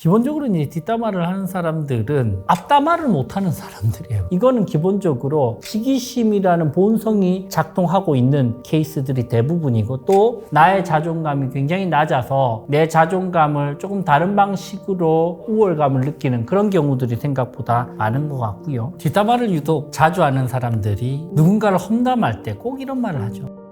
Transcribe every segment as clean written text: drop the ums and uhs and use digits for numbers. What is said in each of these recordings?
기본적으로 이제 뒷담화를 하는 사람들은 앞담화를 못하는 사람들이에요. 이거는 기본적으로 시기심이라는 본성이 작동하고 있는 케이스들이 대부분이고, 또 나의 자존감이 굉장히 낮아서 내 자존감을 조금 다른 방식으로 우월감을 느끼는 그런 경우들이 생각보다 많은 것 같고요. 뒷담화를 유독 자주 하는 사람들이 누군가를 험담할 때 꼭 이런 말을 하죠.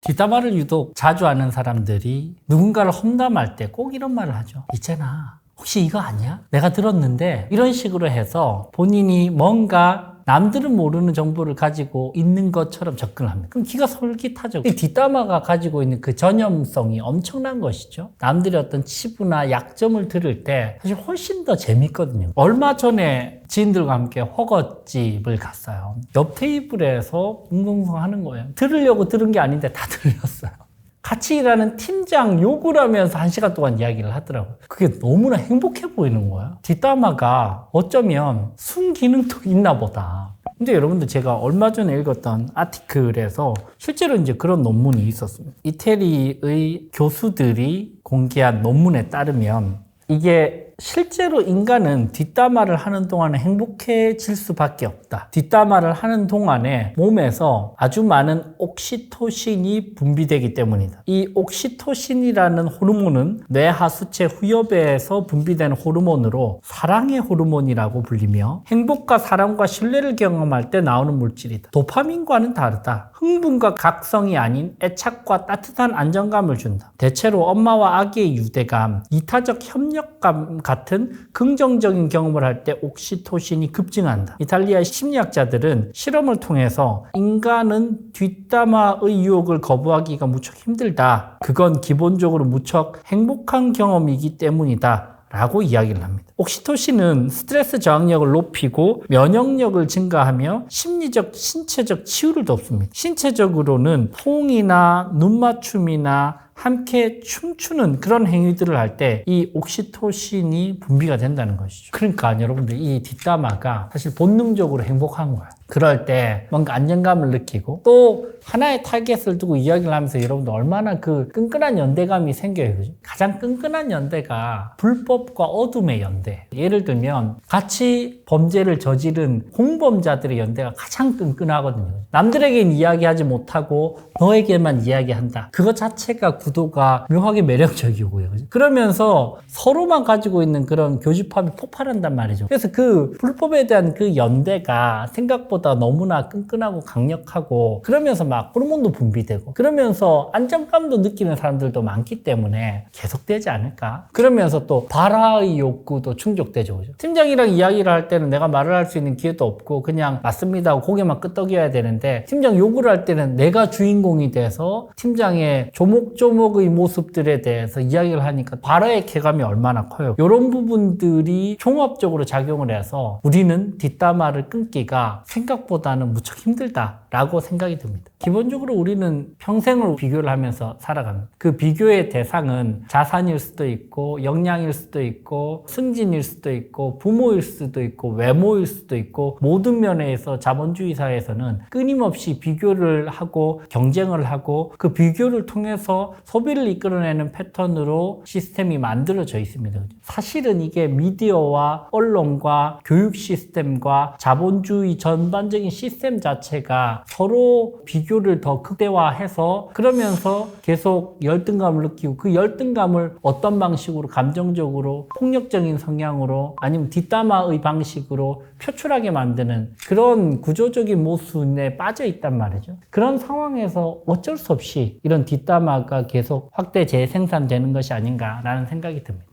뒷담화를 유독 자주 하는 사람들이 누군가를 험담할 때 꼭 이런 말을 하죠. 있잖아, 혹시 이거 아니야? 내가 들었는데, 이런 식으로 해서 본인이 뭔가 남들은 모르는 정보를 가지고 있는 것처럼 접근을 합니다. 그럼 기가 솔깃하죠. 이 뒷담화가 가지고 있는 그 전염성이 엄청난 것이죠. 남들의 어떤 치부나 약점을 들을 때 사실 훨씬 더 재밌거든요. 얼마 전에 지인들과 함께 허거집을 갔어요. 옆 테이블에서 웅성웅성 하는 거예요. 들으려고 들은 게 아닌데 다 들렸어요. 같이 일하는 팀장 욕을 하면서 1시간 동안 이야기를 하더라고요. 그게 너무나 행복해 보이는 거예요. 뒷담화가 어쩌면 순기능도 있나 보다. 근데 여러분들, 제가 얼마 전에 읽었던 아티클에서 실제로 이제 그런 논문이 있었습니다. 이태리의 교수들이 공개한 논문에 따르면 이게 실제로 인간은 뒷담화를 하는 동안에 행복해질 수밖에 없다. 뒷담화를 하는 동안에 몸에서 아주 많은 옥시토신이 분비되기 때문이다. 이 옥시토신이라는 호르몬은 뇌하수체 후엽에서 분비되는 호르몬으로 사랑의 호르몬이라고 불리며, 행복과 사랑과 신뢰를 경험할 때 나오는 물질이다. 도파민과는 다르다. 흥분과 각성이 아닌 애착과 따뜻한 안정감을 준다. 대체로 엄마와 아기의 유대감, 이타적 협력감 같은 긍정적인 경험을 할 때 옥시토신이 급증한다. 이탈리아의 심리학자들은 실험을 통해서 인간은 뒷담화의 유혹을 거부하기가 무척 힘들다. 그건 기본적으로 무척 행복한 경험이기 때문이다. 라고 이야기를 합니다. 옥시토신은 스트레스 저항력을 높이고 면역력을 증가하며 심리적, 신체적 치유를 돕습니다. 신체적으로는 포옹이나 눈맞춤이나 함께 춤추는 그런 행위들을 할 때 이 옥시토신이 분비가 된다는 것이죠. 그러니까 여러분들, 이 뒷담화가 사실 본능적으로 행복한 거야. 그럴 때 뭔가 안정감을 느끼고, 또 하나의 타겟을 두고 이야기를 하면서 여러분들 얼마나 그 끈끈한 연대감이 생겨요. 그죠? 가장 끈끈한 연대가 불법과 어둠의 연대. 예를 들면 같이 범죄를 저지른 공범자들의 연대가 가장 끈끈하거든요. 남들에게는 이야기하지 못하고 너에게만 이야기한다. 그것 자체가 구도가 묘하게 매력적이고요. 그죠? 그러면서 서로만 가지고 있는 그런 교집합이 폭발한단 말이죠. 그래서 그 불법에 대한 그 연대가 생각보다 너무나 끈끈하고 강력하고, 그러면서 막 호르몬도 분비되고, 그러면서 안정감도 느끼는 사람들도 많기 때문에 계속되지 않을까. 그러면서 또 발화의 욕구도 충족되죠. 그죠? 팀장이랑 이야기를 할 때는 내가 말을 할 수 있는 기회도 없고 그냥 맞습니다 하고 고개만 끄덕여야 되는데, 팀장 욕을 할 때는 내가 주인공이 돼서 팀장의 조목조목의 모습들에 대해서 이야기를 하니까 발화의 쾌감이 얼마나 커요. 이런 부분들이 종합적으로 작용을 해서 우리는 뒷담화를 끊기가 생각보다는 무척 힘들다라고 생각이 듭니다. 기본적으로 우리는 평생을 비교를 하면서 살아갑니다. 그 비교의 대상은 자산일 수도 있고, 역량일 수도 있고, 승진일 수도 있고, 부모일 수도 있고, 외모일 수도 있고, 모든 면에서 자본주의 사회에서는 끊임없이 비교를 하고 경쟁을 하고, 그 비교를 통해서 소비를 이끌어내는 패턴으로 시스템이 만들어져 있습니다. 사실은 이게 미디어와 언론과 교육 시스템과 자본주의 전반적인 시스템 자체가 서로 비교를 더 극대화해서, 그러면서 계속 열등감을 느끼고, 그 열등감을 어떤 방식으로, 감정적으로 폭력적인 성향으로 아니면 뒷담화의 방식으로 표출하게 만드는 그런 구조적인 모순에 빠져 있단 말이죠. 그런 상황에서 어쩔 수 없이 이런 뒷담화가 계속 확대 재생산되는 것이 아닌가라는 생각이 듭니다.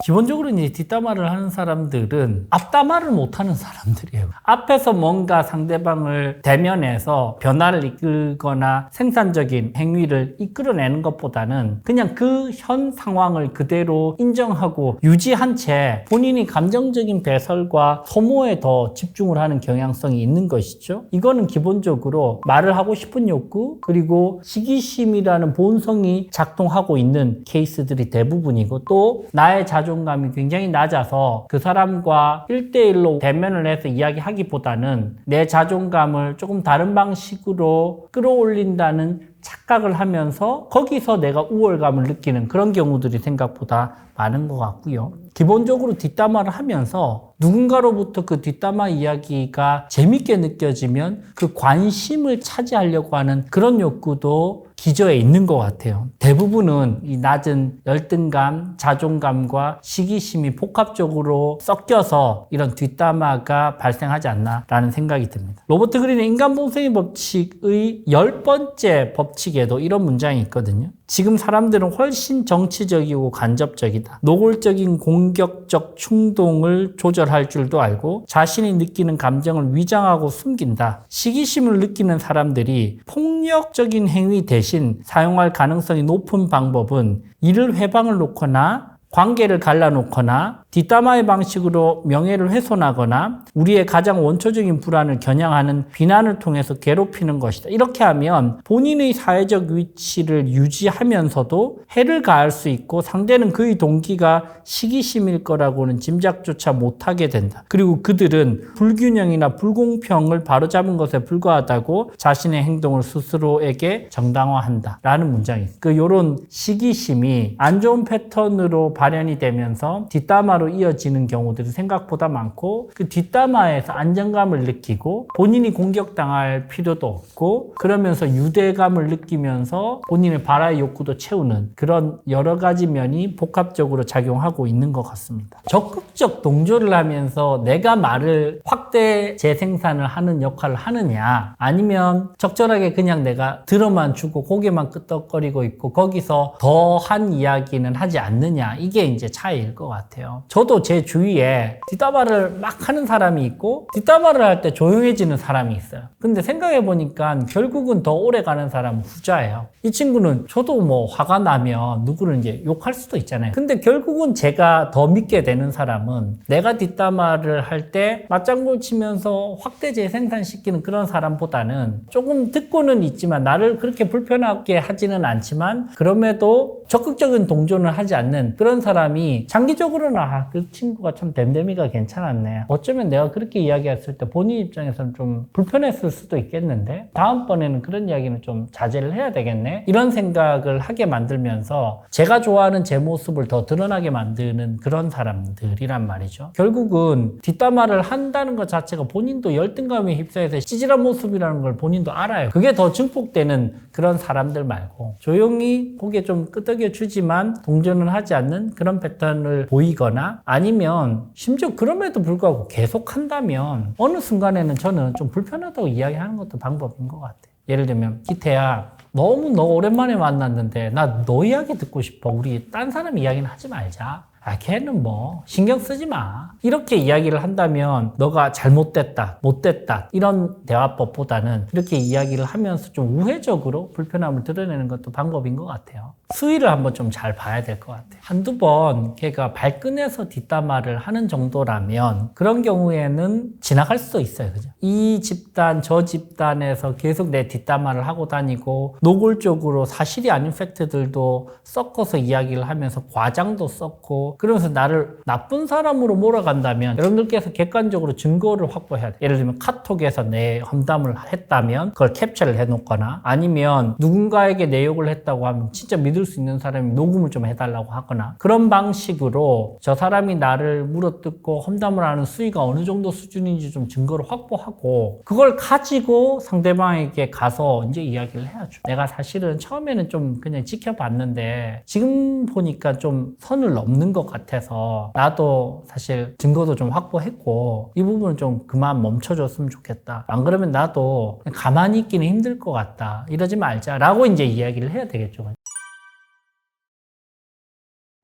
기본적으로 이제 뒷담화를 하는 사람들은 앞담화를 못하는 사람들이에요. 앞에서 뭔가 상대방을 대면해서 변화를 이끌거나 생산적인 행위를 이끌어내는 것보다는 그냥 그 현 상황을 그대로 인정하고 유지한 채 본인이 감정적인 배설과 소모에 더 집중을 하는 경향성이 있는 것이죠. 이거는 기본적으로 말을 하고 싶은 욕구, 그리고 시기심이라는 본성이 작동하고 있는 케이스들이 대부분이고, 또 나의 자존 자존감이 굉장히 낮아서 그 사람과 1대1로 대면을 해서 이야기하기보다는 내 자존감을 조금 다른 방식으로 끌어올린다는 착각을 하면서 거기서 내가 우월감을 느끼는 그런 경우들이 생각보다 많은 것 같고요. 기본적으로 뒷담화를 하면서 누군가로부터 그 뒷담화 이야기가 재밌게 느껴지면 그 관심을 차지하려고 하는 그런 욕구도 기저에 있는 것 같아요. 대부분은 이 낮은 열등감, 자존감과 시기심이 복합적으로 섞여서 이런 뒷담화가 발생하지 않나라는 생각이 듭니다. 로버트 그린의 인간봉쇄의 법칙의 10번째 법칙에도 이런 문장이 있거든요. 지금 사람들은 훨씬 정치적이고 간접적이다. 노골적인 공격적 충동을 조절할 줄도 알고 자신이 느끼는 감정을 위장하고 숨긴다. 시기심을 느끼는 사람들이 폭력적인 행위 대신 사용할 가능성이 높은 방법은 이를 회방을 놓거나 관계를 갈라놓거나 뒷담화의 방식으로 명예를 훼손하거나 우리의 가장 원초적인 불안을 겨냥하는 비난을 통해서 괴롭히는 것이다. 이렇게 하면 본인의 사회적 위치를 유지하면서도 해를 가할 수 있고 상대는 그의 동기가 시기심일 거라고는 짐작조차 못하게 된다. 그리고 그들은 불균형이나 불공평을 바로잡은 것에 불과하다고 자신의 행동을 스스로에게 정당화한다. 라는 문장이 있어요. 요런 시기심이 안 좋은 패턴으로 발현이 되면서 뒷담화로 이어지는 경우들이 생각보다 많고 그 뒷담화에서 안정감을 느끼고 본인이 공격당할 필요도 없고 그러면서 유대감을 느끼면서 본인의 발화의 욕구도 채우는 그런 여러 가지 면이 복합적으로 작용하고 있는 것 같습니다. 적극적 동조를 하면서 내가 말을 확대 재생산을 하는 역할을 하느냐 아니면 적절하게 그냥 내가 들어만 주고 고개만 끄덕거리고 있고 거기서 더한 이야기는 하지 않느냐 이게 이제 차이일 것 같아요. 저도 제 주위에 뒷담화를 막 하는 사람이 있고 뒷담화를 할 때 조용해지는 사람이 있어요. 근데 생각해 보니까 결국은 더 오래 가는 사람은 후자예요. 이 친구는 저도 뭐 화가 나면 누구를 이제 욕할 수도 있잖아요. 근데 결국은 제가 더 믿게 되는 사람은 내가 뒷담화를 할 때 맞장구 치면서 확대 재생산시키는 그런 사람보다는 조금 듣고는 있지만 나를 그렇게 불편하게 하지는 않지만 그럼에도 적극적인 동조는 하지 않는 그런 사람이 장기적으로는 그 친구가 참 댐댐이가 괜찮았네. 어쩌면 내가 그렇게 이야기했을 때 본인 입장에서는 좀 불편했을 수도 있겠는데 다음번에는 그런 이야기는 좀 자제를 해야 되겠네. 이런 생각을 하게 만들면서 제가 좋아하는 제 모습을 더 드러나게 만드는 그런 사람들이란 말이죠. 결국은 뒷담화를 한다는 것 자체가 본인도 열등감에 휩싸여서 찌질한 모습이라는 걸 본인도 알아요. 그게 더 증폭되는 그런 사람들 말고 조용히 고개 좀 끄덕여 주지만 동조는 하지 않는 그런 패턴을 보이거나 아니면 심지어 그럼에도 불구하고 계속 한다면 어느 순간에는 저는 좀 불편하다고 이야기하는 것도 방법인 것 같아요. 예를 들면 기태야 너무 너 오랜만에 만났는데 나 너 이야기 듣고 싶어. 우리 딴 사람 이야기는 하지 말자. 걔는 뭐 신경 쓰지 마. 이렇게 이야기를 한다면 너가 잘못됐다, 못됐다 이런 대화법보다는 이렇게 이야기를 하면서 좀 우회적으로 불편함을 드러내는 것도 방법인 것 같아요. 수위를 한번 좀 잘 봐야 될 것 같아요. 한두 번 걔가 발끈해서 뒷담화를 하는 정도라면 그런 경우에는 지나갈 수도 있어요. 그죠? 이 집단, 저 집단에서 계속 내 뒷담화를 하고 다니고 노골적으로 사실이 아닌 팩트들도 섞어서 이야기를 하면서 과장도 썼고 그러면서 나를 나쁜 사람으로 몰아간다면 여러분들께서 객관적으로 증거를 확보해야 돼요. 예를 들면 카톡에서 내 험담을 했다면 그걸 캡처를 해놓거나 아니면 누군가에게 내 욕을 했다고 하면 진짜 믿을 수 있는 사람이 녹음을 좀 해달라고 하거나 그런 방식으로 저 사람이 나를 물어뜯고 험담을 하는 수위가 어느 정도 수준인지 좀 증거를 확보하고 그걸 가지고 상대방에게 가서 이제 이야기를 해야죠. 내가 사실은 처음에는 좀 그냥 지켜봤는데 지금 보니까 좀 선을 넘는 것 같아서 나도 사실 증거도 좀 확보했고 이 부분은 좀 그만 멈춰줬으면 좋겠다. 안 그러면 나도 가만히 있기는 힘들 것 같다. 이러지 말자라고 이제 이야기를 해야 되겠죠.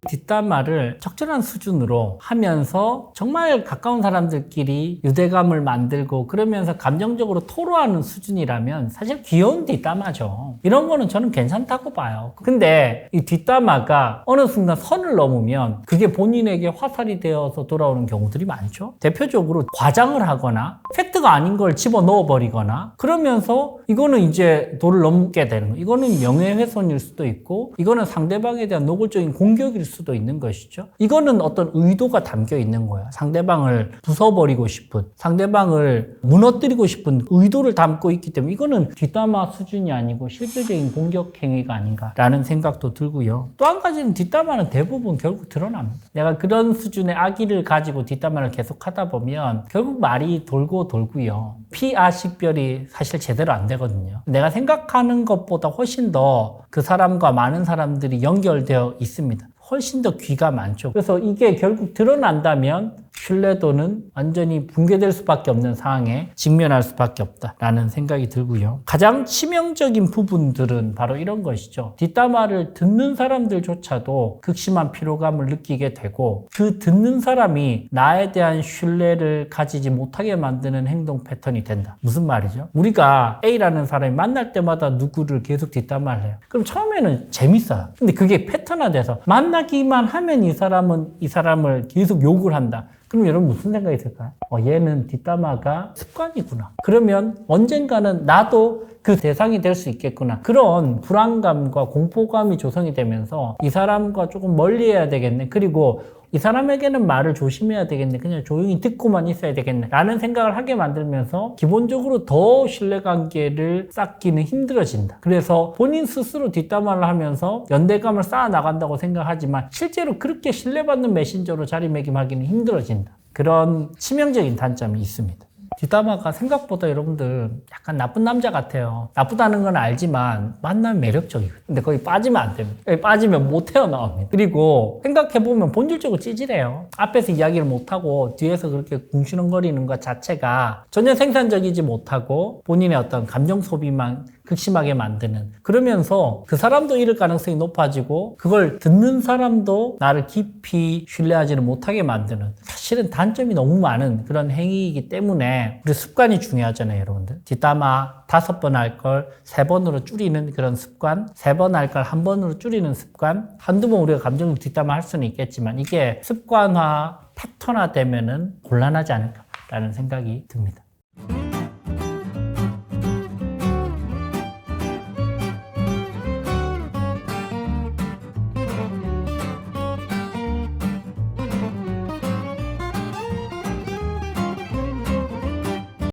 뒷담화를 적절한 수준으로 하면서 정말 가까운 사람들끼리 유대감을 만들고 그러면서 감정적으로 토로하는 수준이라면 사실 귀여운 뒷담화죠. 이런 거는 저는 괜찮다고 봐요. 근데 이 뒷담화가 어느 순간 선을 넘으면 그게 본인에게 화살이 되어서 돌아오는 경우들이 많죠. 대표적으로 과장을 하거나 팩트가 아닌 걸 집어넣어 버리거나 그러면서 이거는 이제 도를 넘게 되는 거예요. 이거는 명예훼손일 수도 있고 이거는 상대방에 대한 노골적인 공격일 수도 수도 있는 것이죠. 이거는 어떤 의도가 담겨 있는 거야. 상대방을 부숴버리고 싶은, 상대방을 무너뜨리고 싶은 의도를 담고 있기 때문에 이거는 뒷담화 수준이 아니고 실질적인 공격 행위가 아닌가라는 생각도 들고요. 또 한 가지는 뒷담화는 대부분 결국 드러납니다. 내가 그런 수준의 악의를 가지고 뒷담화를 계속 하다 보면 결국 말이 돌고 돌고요. 피아 식별이 사실 제대로 안 되거든요. 내가 생각하는 것보다 훨씬 더 그 사람과 많은 사람들이 연결되어 있습니다. 훨씬 더 귀가 많죠. 그래서 이게 결국 드러난다면 신뢰도는 완전히 붕괴될 수밖에 없는 상황에 직면할 수밖에 없다라는 생각이 들고요. 가장 치명적인 부분들은 바로 이런 것이죠. 뒷담화를 듣는 사람들조차도 극심한 피로감을 느끼게 되고 그 듣는 사람이 나에 대한 신뢰를 가지지 못하게 만드는 행동 패턴이 된다. 무슨 말이죠? 우리가 A라는 사람이 만날 때마다 누구를 계속 뒷담화를 해요. 그럼 처음에는 재밌어요. 근데 그게 패턴화돼서 만나기만 하면 이 사람은 이 사람을 계속 욕을 한다. 그럼 여러분 무슨 생각이 들까요? 얘는 뒷담화가 습관이구나. 그러면 언젠가는 나도 그 대상이 될 수 있겠구나. 그런 불안감과 공포감이 조성이 되면서 이 사람과 조금 멀리 해야 되겠네. 그리고 이 사람에게는 말을 조심해야 되겠네. 그냥 조용히 듣고만 있어야 되겠네. 라는 생각을 하게 만들면서 기본적으로 더 신뢰관계를 쌓기는 힘들어진다. 그래서 본인 스스로 뒷담화를 하면서 연대감을 쌓아나간다고 생각하지만 실제로 그렇게 신뢰받는 메신저로 자리매김하기는 힘들어진다. 그런 치명적인 단점이 있습니다. 뒷담화가 생각보다 여러분들 약간 나쁜 남자 같아요. 나쁘다는 건 알지만 만나면 매력적이거든요. 근데 거기 빠지면 안 됩니다. 거기 빠지면 못 헤어나옵니다. 그리고 생각해보면 본질적으로 찌질해요. 앞에서 이야기를 못하고 뒤에서 그렇게 궁시렁거리는 것 자체가 전혀 생산적이지 못하고 본인의 어떤 감정 소비만 극심하게 만드는, 그러면서 그 사람도 잃을 가능성이 높아지고 그걸 듣는 사람도 나를 깊이 신뢰하지는 못하게 만드는, 사실은 단점이 너무 많은 그런 행위이기 때문에 우리 습관이 중요하잖아요, 여러분들. 뒷담화 5번 할 걸 3번으로 줄이는 그런 습관, 3번 할 걸 1번으로 줄이는 습관, 한두 번 우리가 감정을 뒷담화 할 수는 있겠지만 이게 습관화, 패턴화 되면은 곤란하지 않을까라는 생각이 듭니다.